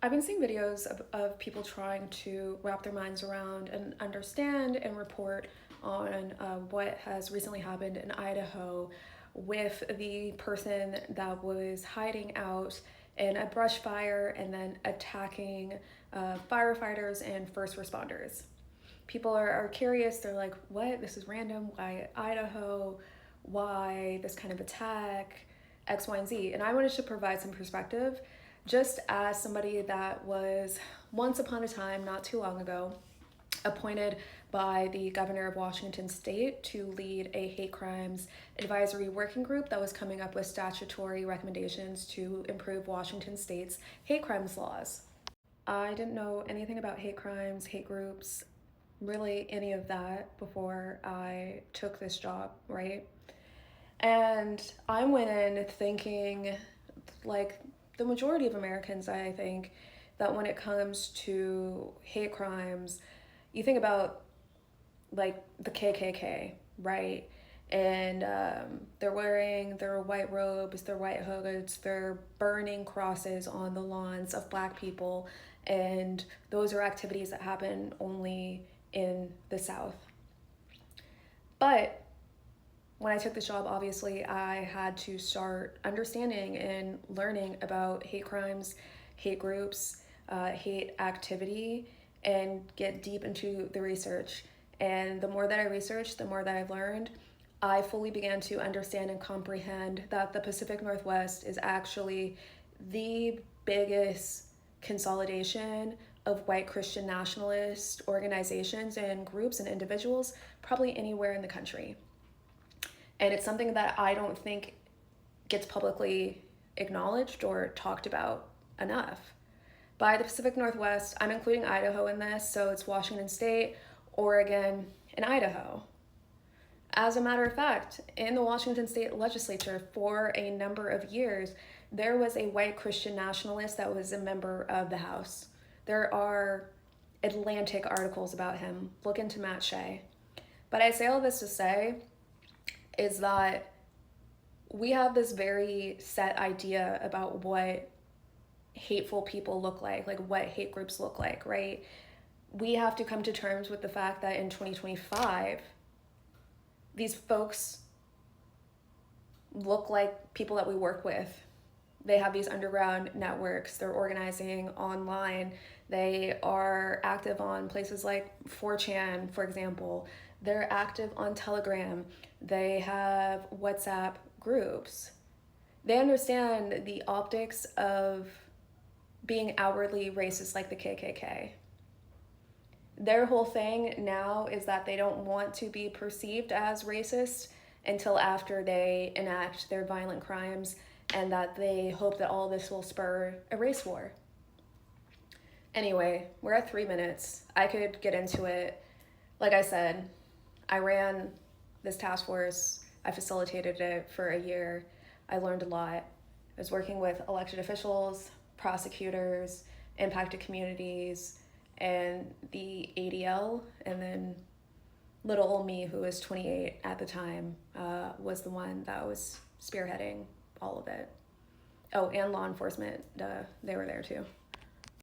I've been seeing videos of people trying to wrap their minds around and understand and report on what has recently happened in Idaho with the person that was hiding out in a brush fire and then attacking firefighters and first responders. People are curious. They're like, what? This is random. Why Idaho? Why this kind of attack? X, Y, and Z. And I wanted to provide some perspective just as somebody that was once upon a time, not too long ago, appointed by the governor of Washington state to lead a hate crimes advisory working group that was coming up with statutory recommendations to improve Washington state's hate crimes laws. I didn't know anything about hate crimes, hate groups, really any of that before I took this job, right? And I went in thinking, like the majority of Americans, I think, that when it comes to hate crimes, you think about like the KKK, right? And they're wearing their white robes, their white hoods, they're burning crosses on the lawns of Black people, and those are activities that happen only in the South. But when I took this job, obviously, I had to start understanding and learning about hate crimes, hate groups, hate activity, and get deep into the research. And the more that I researched, the more that I've learned, I fully began to understand and comprehend that the Pacific Northwest is actually the biggest consolidation of white Christian nationalist organizations and groups and individuals probably anywhere in the country. And it's something that I don't think gets publicly acknowledged or talked about enough. By the Pacific Northwest, I'm including Idaho in this, so it's Washington State, Oregon, and Idaho. As a matter of fact, in the Washington State legislature for a number of years, there was a white Christian nationalist that was a member of the House. There are Atlantic articles about him. Look into Matt Shea. But I say all this to say is that we have this very set idea about what hateful people look like what hate groups look like, right? We have to come to terms with the fact that in 2025, these folks look like people that we work with. They have these underground networks. They're organizing online. They are active on places like 4chan, for example. They're active on Telegram. They have WhatsApp groups. They understand the optics of being outwardly racist like the KKK. Their whole thing now is that they don't want to be perceived as racist until after they enact their violent crimes, and that they hope that all this will spur a race war. Anyway, we're at 3 minutes. I could get into it. Like I said, I ran this task force. I facilitated it for a year. I learned a lot. I was working with elected officials, prosecutors, impacted communities, and the ADL, and then little old me, who was 28 at the time, was the one that was spearheading all of it. Oh, and law enforcement, they were there too.